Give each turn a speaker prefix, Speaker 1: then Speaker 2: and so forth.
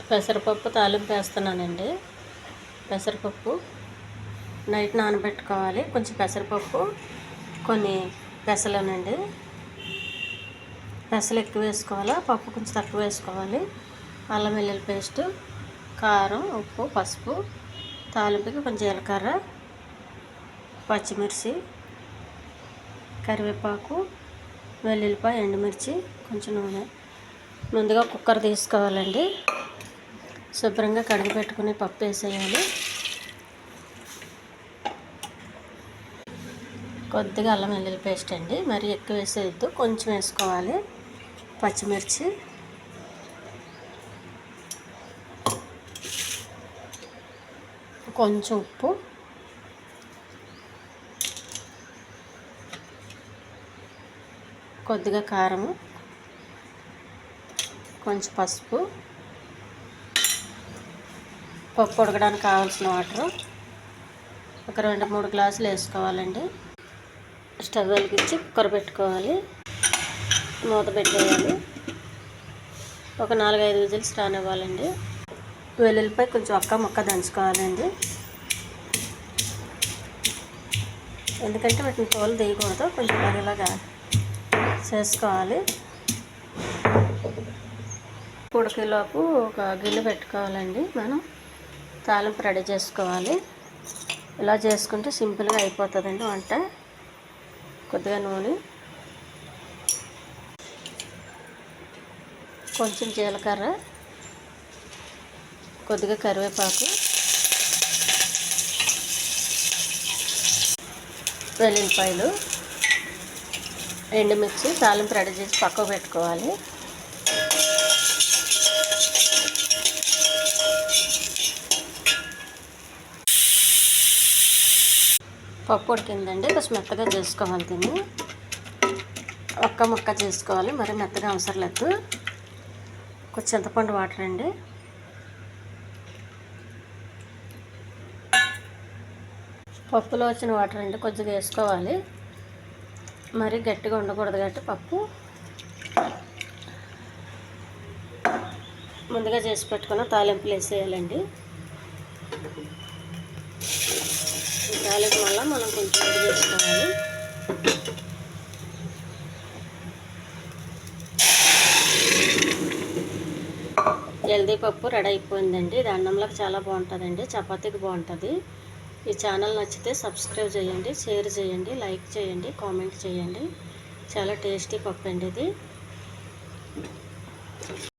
Speaker 1: పెసరపప్పు తాలింపు వేస్తున్నానండి. పెసరపప్పు నైట్ నానబెట్టుకోవాలి. కొంచెం పెసరపప్పు, కొన్ని పెసలేనండి. పెసలు ఎక్కువ వేసుకోవాలి, పప్పు కొంచెం తక్కువ వేసుకోవాలి. అల్లం వెల్లుల్లి పేస్టు, కారం, ఉప్పు, పసుపు, తాలింపుకి కొంచెం జీలకర్ర, పచ్చిమిర్చి, కరివేపాకు, వెల్లుల్లిపాయ, ఎండుమిర్చి, కొంచెం నూనె. ముందుగా కుక్కర్ తీసుకోవాలండి. శుభ్రంగా కడిగి పెట్టుకుని పప్పు వేసేయాలి. కొద్దిగా అల్లం వెల్లుల్లి పేస్ట్ అండి, మరి ఎక్కువ వేసేయద్దు, కొంచెం వేసుకోవాలి. పచ్చిమిర్చి, కొంచెం ఉప్పు, కొద్దిగా కారము, కొంచెం పసుపు, పప్పు ఉడకడానికి కావాల్సిన వాటరు ఒక 2-3 గ్లాసులు వేసుకోవాలండి. స్టవ్ వెలిగించి కుక్కర్ పెట్టుకోవాలి. మూత పెట్టేయాలి. ఒక 4-5 విజిల్స్ రానివ్వాలండి. వెల్లుల్లిపై కొంచెం ముక్క దంచుకోవాలండి, ఎందుకంటే వీటిని తోలు తీయకూడదు. కొంచెం ఇలాగా చేసుకోవాలి. ఉడికేలోపు ఒక గిన్నె పెట్టుకోవాలండి. మనం తాలింపు రెడీ చేసుకోవాలి. ఇలా చేసుకుంటే సింపుల్గా అయిపోతుందండి వంట. కొద్దిగా నూనె, కొంచెం జీలకర్ర, కొద్దిగా కరివేపాకు, వెల్లుల్లిపాయలు, ఎండుమిర్చి తాలింపు రెడీ చేసి పక్కకు పెట్టుకోవాలి. పప్పు ఉడికిందండి, కొంచెం మెత్తగా చేసుకోవాలి. దీన్ని ముక్క చేసుకోవాలి, మరి మెత్తగా అవసరం లేదు. కొంచెం చింతపండు వాటర్ అండి, పప్పులో వచ్చిన వాటర్ అండి కొద్దిగా వేసుకోవాలి. మరి గట్టిగా ఉండకూడదు కాబట్టి పప్పు ముందుగా చేసి పెట్టుకున్న తాలింపులు వేసేయాలండి. తాలింపు వల్ల మనం కొంచెం రెడీ చేసుకోవాలి. హెల్దీ పప్పు రెడీ అయిపోయిందండి. ఇది అన్నంలోకి చాలా బాగుంటుందండి, చపాతీకి బాగుంటుంది. ఈ ఛానల్ నచ్చితే సబ్స్క్రైబ్ చేయండి, షేర్ చేయండి, లైక్ చేయండి, కామెంట్ చేయండి. చాలా టేస్టీ పప్పు అండి ఇది.